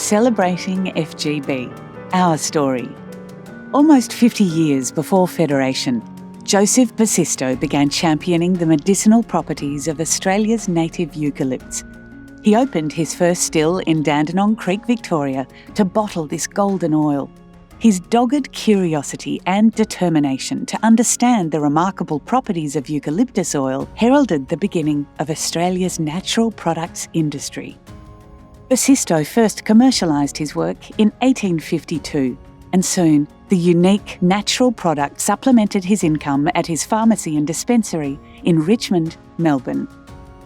Celebrating FGB, our story. Almost 50 years before Federation, Joseph Basisto began championing the medicinal properties of Australia's native eucalypts. He opened his first still in Dandenong Creek, Victoria, to bottle this golden oil. His dogged curiosity and determination to understand the remarkable properties of eucalyptus oil heralded the beginning of Australia's natural products industry. Basisto first commercialised his work in 1852, and soon the unique natural product supplemented his income at his pharmacy and dispensary in Richmond, Melbourne.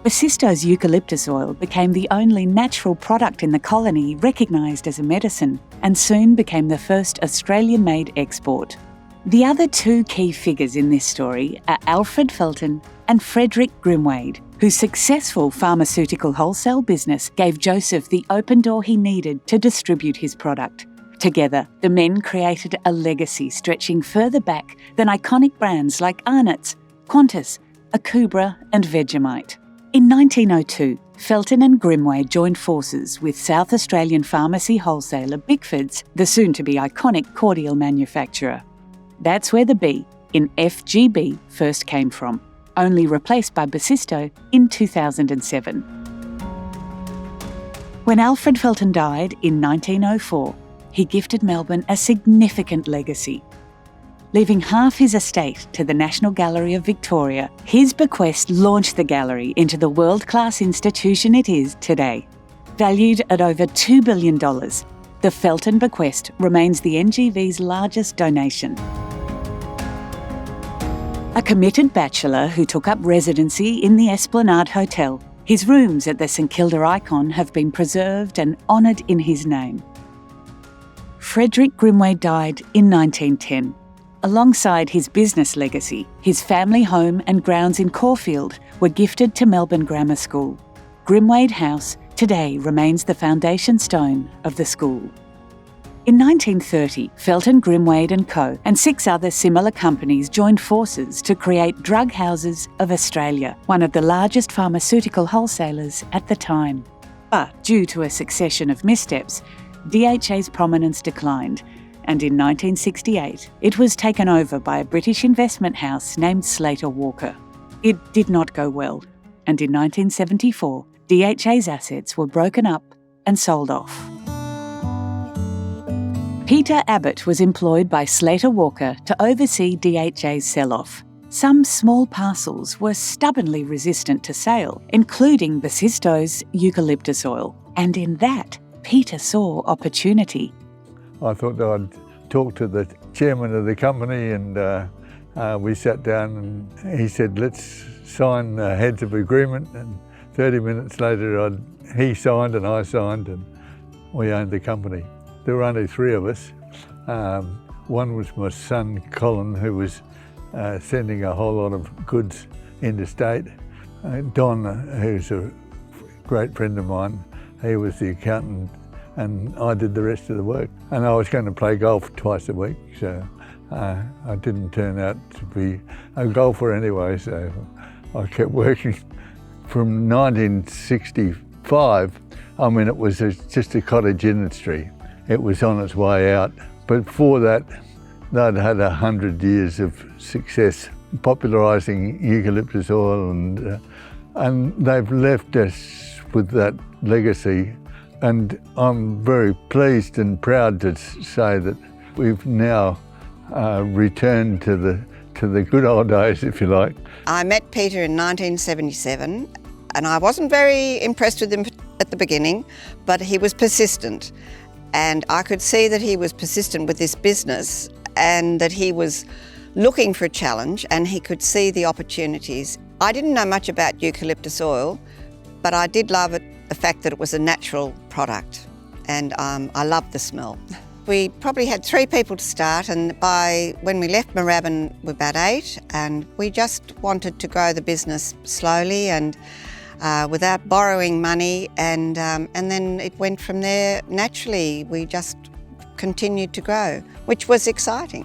Basisto's eucalyptus oil became the only natural product in the colony recognised as a medicine, and soon became the first Australian-made export. The other two key figures in this story are Alfred Felton and Frederick Grimwade, whose successful pharmaceutical wholesale business gave Joseph the open door he needed to distribute his product. Together, the men created a legacy stretching further back than iconic brands like Arnott's, Qantas, Akubra and Vegemite. In 1902, Felton and Grimwade joined forces with South Australian pharmacy wholesaler Bickford's, the soon-to-be iconic cordial manufacturer. That's where the B in FGB first came from, only replaced by Basisto in 2007. When Alfred Felton died in 1904, he gifted Melbourne a significant legacy. Leaving half his estate to the National Gallery of Victoria, his bequest launched the gallery into the world-class institution it is today. Valued at over $2 billion, the Felton bequest remains the NGV's largest donation. A committed bachelor who took up residency in the Esplanade Hotel, his rooms at the St Kilda Icon have been preserved and honoured in his name. Frederick Grimwade died in 1910. Alongside his business legacy, his family home and grounds in Caulfield were gifted to Melbourne Grammar School. Grimwade House today remains the foundation stone of the school. In 1930, Felton, Grimwade and Co. and 6 other similar companies joined forces to create Drug Houses of Australia, one of the largest pharmaceutical wholesalers at the time. But due to a succession of missteps, DHA's prominence declined, and in 1968 it was taken over by a British investment house named Slater Walker. It did not go well, and in 1974 DHA's assets were broken up and sold off. Peter Abbott was employed by Slater Walker to oversee DHA's sell-off. Some small parcels were stubbornly resistant to sale, including Basisto's eucalyptus oil, and in that Peter saw opportunity. I thought I'd talk to the chairman of the company, and we sat down and he said, let's sign the heads of agreement, and 30 minutes later he signed and I signed, and we owned the company. There were only 3 of us. One was my son Colin, who was sending a whole lot of goods interstate. Don, who's a great friend of mine, he was the accountant, and I did the rest of the work. And I was going to play golf twice a week, so I didn't turn out to be a golfer anyway, so I kept working. From 1965, I mean, it was just a cottage industry. It was on its way out. But before that, they'd had 100 years of success popularising eucalyptus oil, and they've left us with that legacy. And I'm very pleased and proud to say that we've now returned to the good old days, if you like. I met Peter in 1977, and I wasn't very impressed with him at the beginning, but he was persistent. And I could see that he was persistent with this business and that he was looking for a challenge, and he could see the opportunities. I didn't know much about eucalyptus oil, but I did love it, the fact that it was a natural product, and I loved the smell. We probably had 3 people to start, and when we left Moorabbin, we were about 8, and we just wanted to grow the business slowly and without borrowing money, and then it went from there naturally. We just continued to grow, which was exciting.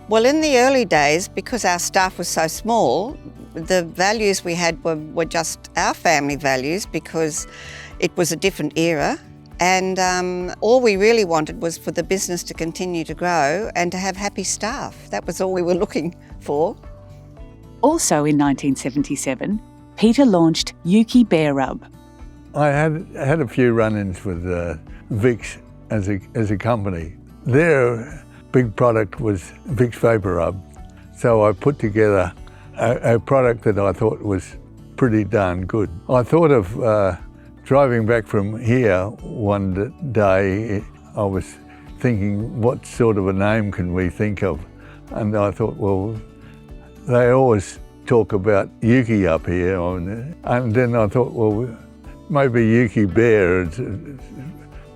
Well, in the early days, because our staff was so small, the values we had were just our family values, because it was a different era, And all we really wanted was for the business to continue to grow and to have happy staff. That was all we were looking for. Also in 1977, Peter launched Yuki Bear Rub. I had a few run-ins with Vicks as a company. Their big product was Vicks Vapor Rub. So I put together a product that I thought was pretty darn good. I thought of driving back from here one day. I was thinking, what sort of a name can we think of? And I thought, well, they always talk about Yuki up here. And then I thought, well, maybe Yuki Bear, it's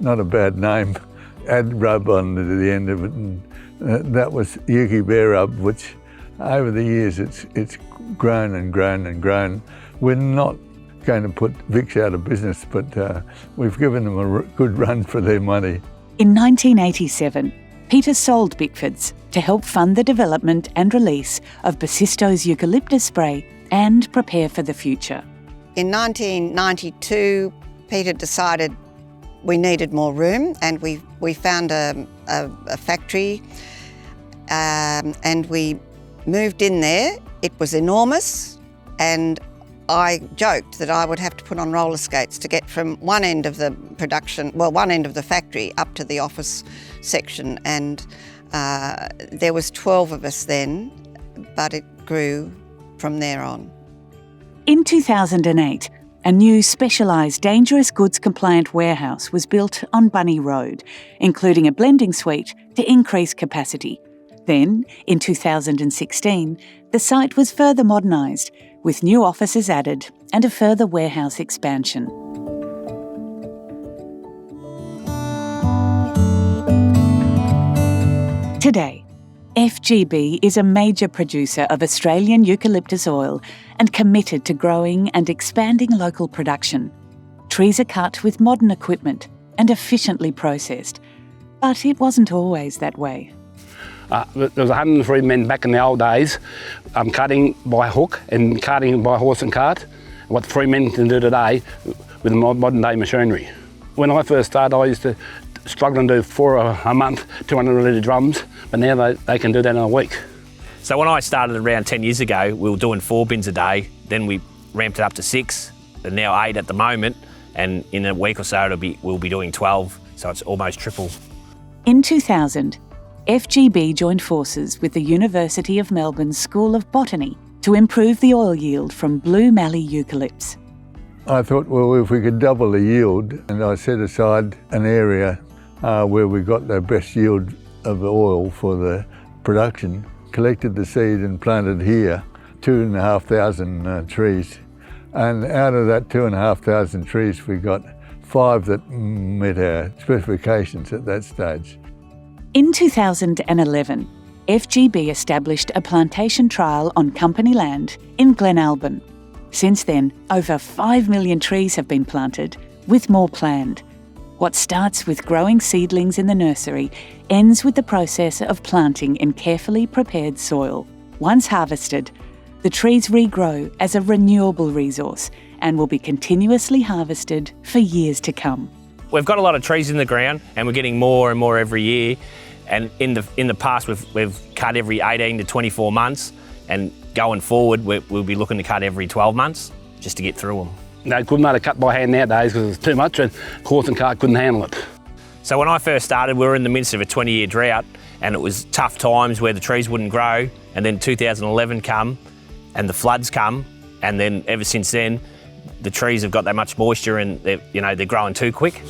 not a bad name. Add rub on to the end of it, and that was Yuki Bear Rub, which over the years it's grown and grown and grown. We're not going to put Vicks out of business, but we've given them a good run for their money. In 1987, Peter sold Bickford's to help fund the development and release of Basisto's eucalyptus spray and prepare for the future. In 1992, Peter decided we needed more room, and we found a factory and we moved in there. It was enormous, and I joked that I would have to put on roller skates to get from one end of the one end of the factory up to the office section, and there was 12 of us then, but it grew from there on. In 2008, a new specialised dangerous goods compliant warehouse was built on Bunny Road, including a blending suite to increase capacity. Then, in 2016, the site was further modernised, with new offices added and a further warehouse expansion. Today, FGB is a major producer of Australian eucalyptus oil and committed to growing and expanding local production. Trees are cut with modern equipment and efficiently processed, but it wasn't always that way. There was 103 men back in the old days cutting by hook and carting by horse and cart. What 3 men can do today with modern day machinery. When I first started, I used to struggle and do 4 a month, 200 litre drums, but now they can do that in a week. So when I started around 10 years ago, we were doing 4 bins a day, then we ramped it up to 6, and now 8 at the moment, and in a week or so we'll be doing 12, so it's almost triple. In 2000, FGB joined forces with the University of Melbourne's School of Botany to improve the oil yield from Blue Mallee eucalypts. I thought, well, if we could double the yield, and I set aside an area where we got the best yield of oil for the production, collected the seed and planted here 2,500 trees. And out of that 2,500 trees, we got 5 that met our specifications at that stage. In 2011, FGB established a plantation trial on company land in Glenalbyn. Since then, over 5 million trees have been planted, with more planned. What starts with growing seedlings in the nursery ends with the process of planting in carefully prepared soil. Once harvested, the trees regrow as a renewable resource and will be continuously harvested for years to come. We've got a lot of trees in the ground, and we're getting more and more every year. And in the past, we've cut every 18 to 24 months, and going forward, we'll be looking to cut every 12 months just to get through them. They couldn't let it cut by hand nowadays because it's too much, and horse and cart couldn't handle it. So when I first started, we were in the midst of a 20-year drought, and it was tough times where the trees wouldn't grow. And then 2011 come, and the floods come, and then ever since then, the trees have got that much moisture, and they're growing too quick.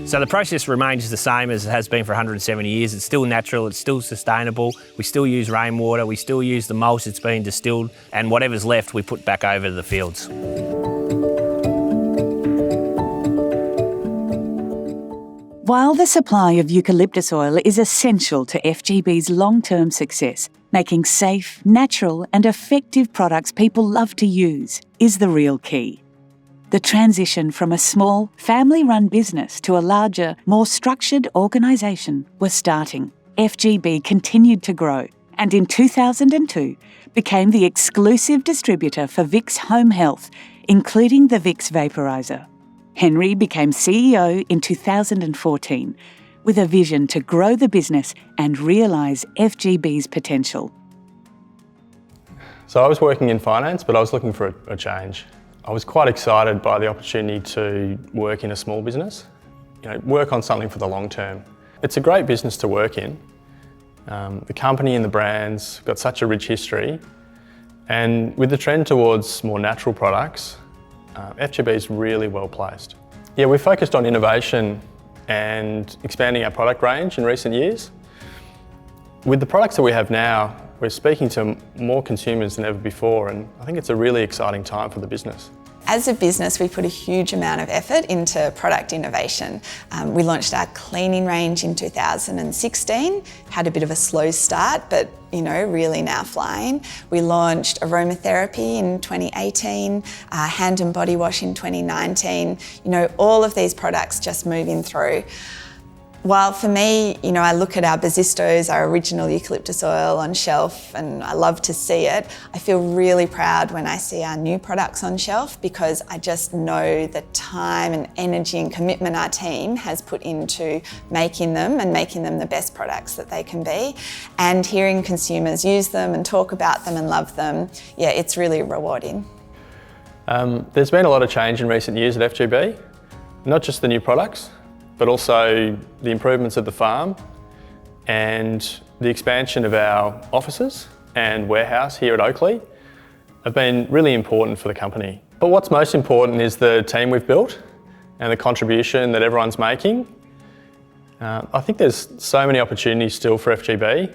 So the process remains the same as it has been for 170 years. It's still natural, it's still sustainable. We still use rainwater, we still use the mulch that's been distilled, and whatever's left we put back over to the fields. While the supply of eucalyptus oil is essential to FGB's long-term success, making safe, natural and effective products people love to use is the real key. The transition from a small, family-run business to a larger, more structured organisation was starting. FGB continued to grow, and in 2002 became the exclusive distributor for Vicks Home Health including the Vicks vaporizer. Henry became CEO in 2014 with a vision to grow the business and realise FGB's potential. So I was working in finance, but I was looking for a change. I was quite excited by the opportunity to work in a small business, work on something for the long term. It's a great business to work in. The company and the brands got such a rich history, and with the trend towards more natural products, FGB is really well placed. Yeah, we focused on innovation and expanding our product range in recent years. With the products that we have now, we're speaking to more consumers than ever before, and I think it's a really exciting time for the business. As a business, we put a huge amount of effort into product innovation. We launched our cleaning range in 2016, had a bit of a slow start, but really now flying. We launched aromatherapy in 2018, hand and body wash in 2019. All of these products just moving through. While for me, I look at our Basistos, our original eucalyptus oil on shelf, and I love to see it, I feel really proud when I see our new products on shelf because I just know the time and energy and commitment our team has put into making them and making them the best products that they can be. And hearing consumers use them and talk about them and love them, yeah, it's really rewarding. There's been a lot of change in recent years at FGB, not just the new products, but also the improvements of the farm and the expansion of our offices and warehouse here at Oakley have been really important for the company. But what's most important is the team we've built and the contribution that everyone's making. I think there's so many opportunities still for FGB,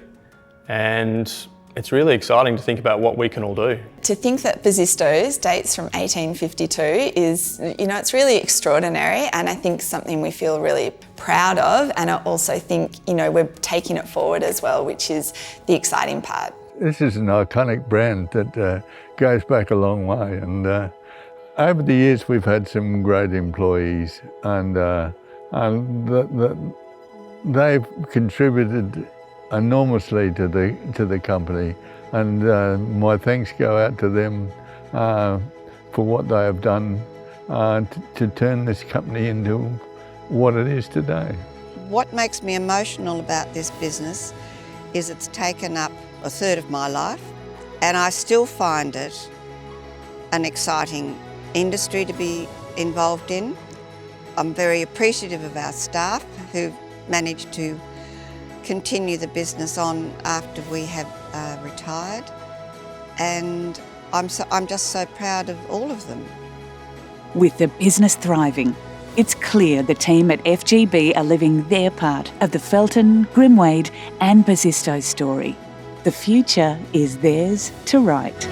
and it's really exciting to think about what we can all do. To think that Basistos dates from 1852 is, it's really extraordinary, and I think something we feel really proud of, and I also think, we're taking it forward as well, which is the exciting part. This is an iconic brand that goes back a long way, and over the years we've had some great employees, and they've contributed enormously to the company, and my thanks go out to them for what they have done to turn this company into what it is today. What makes me emotional about this business is it's taken up a third of my life, and I still find it an exciting industry to be involved in. I'm very appreciative of our staff who've managed to continue the business on after we have retired, and I'm just so proud of all of them. With the business thriving, it's clear the team at FGB are living their part of the Felton, Grimwade and Basistos story. The future is theirs to write.